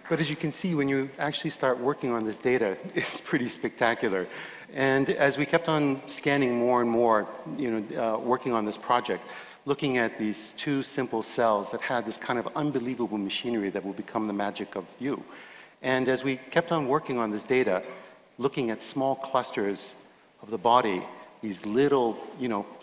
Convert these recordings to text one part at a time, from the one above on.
But as you can see, when you actually start working on this data, it's pretty spectacular. And as we kept on scanning more and more, working on this project, looking at these two simple cells that had this kind of unbelievable machinery that will become the magic of you. And as we kept on working on this data, looking at small clusters of the body, these little,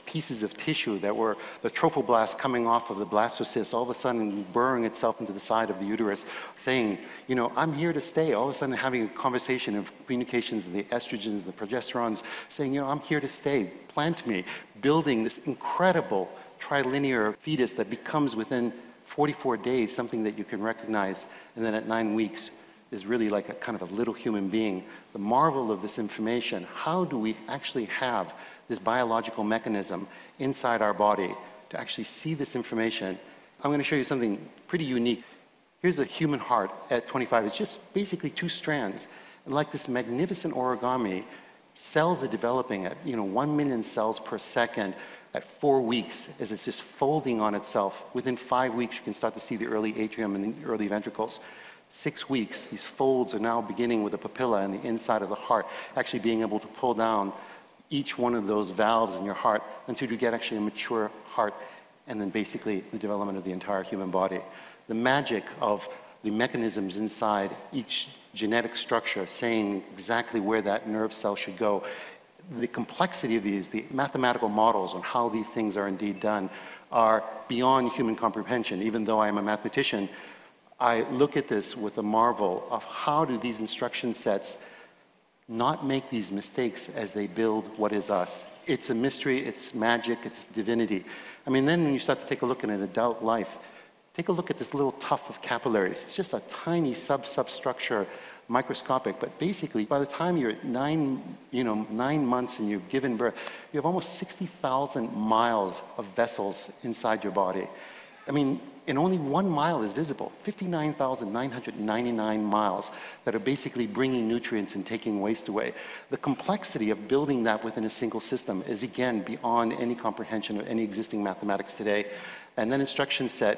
pieces of tissue that were the trophoblast coming off of the blastocyst, all of a sudden burrowing itself into the side of the uterus, saying, I'm here to stay. All of a sudden having a conversation of communications of the estrogens, the progesterones, saying, I'm here to stay, plant me, building this incredible trilinear fetus that becomes within 44 days something that you can recognize, and then at 9 weeks is really like a kind of a little human being. The marvel of this information, how do we actually have this biological mechanism inside our body to actually see this information? I'm going to show you something pretty unique. Here's a human heart at 25. It's just basically two strands. And like this magnificent origami, cells are developing at 1 million cells per second at 4 weeks as it's just folding on itself. Within 5 weeks, you can start to see the early atrium and the early ventricles. 6 weeks, these folds are now beginning with the papilla and the inside of the heart, actually being able to pull down each one of those valves in your heart until you get actually a mature heart, and then basically the development of the entire human body. The magic of the mechanisms inside each genetic structure saying exactly where that nerve cell should go. The complexity of these, the mathematical models on how these things are indeed done are beyond human comprehension. Even though I am a mathematician, I look at this with a marvel of how do these instruction sets not make these mistakes as they build what is us. It's a mystery, it's magic, it's divinity. I mean, then when you start to take a look at an adult life, take a look at this little tuft of capillaries. It's just a tiny substructure, microscopic, but basically by the time you're at 9 months and you've given birth, you have almost 60,000 miles of vessels inside your body. I mean, and only 1 mile is visible, 59,999 miles that are basically bringing nutrients and taking waste away. The complexity of building that within a single system is, again, beyond any comprehension of any existing mathematics today. And then instruction set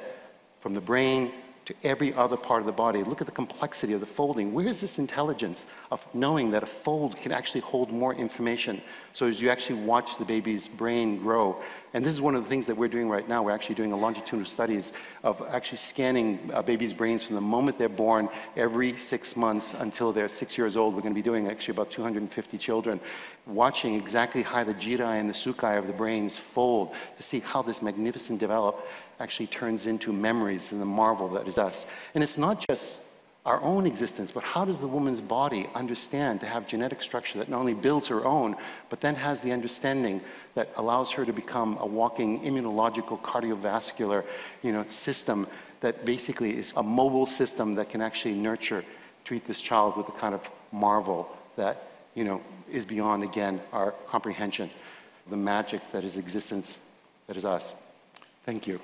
from the brain to every other part of the body. Look at the complexity of the folding. Where is this intelligence of knowing that a fold can actually hold more information? So as you actually watch the baby's brain grow, and this is one of the things that we're doing right now, we're actually doing a longitudinal studies of actually scanning babies' brains from the moment they're born every 6 months until they're 6 years old. We're going to be doing actually about 250 children, watching exactly how the jirai and the sukai of the brains fold to see how this magnificent develop actually turns into memories and the marvel that is us. And it's not just our own existence, but how does the woman's body understand to have genetic structure that not only builds her own, but then has the understanding that allows her to become a walking immunological cardiovascular system that basically is a mobile system that can actually nurture, treat this child with the kind of marvel that is beyond, again, our comprehension, the magic that is existence, that is us. Thank you.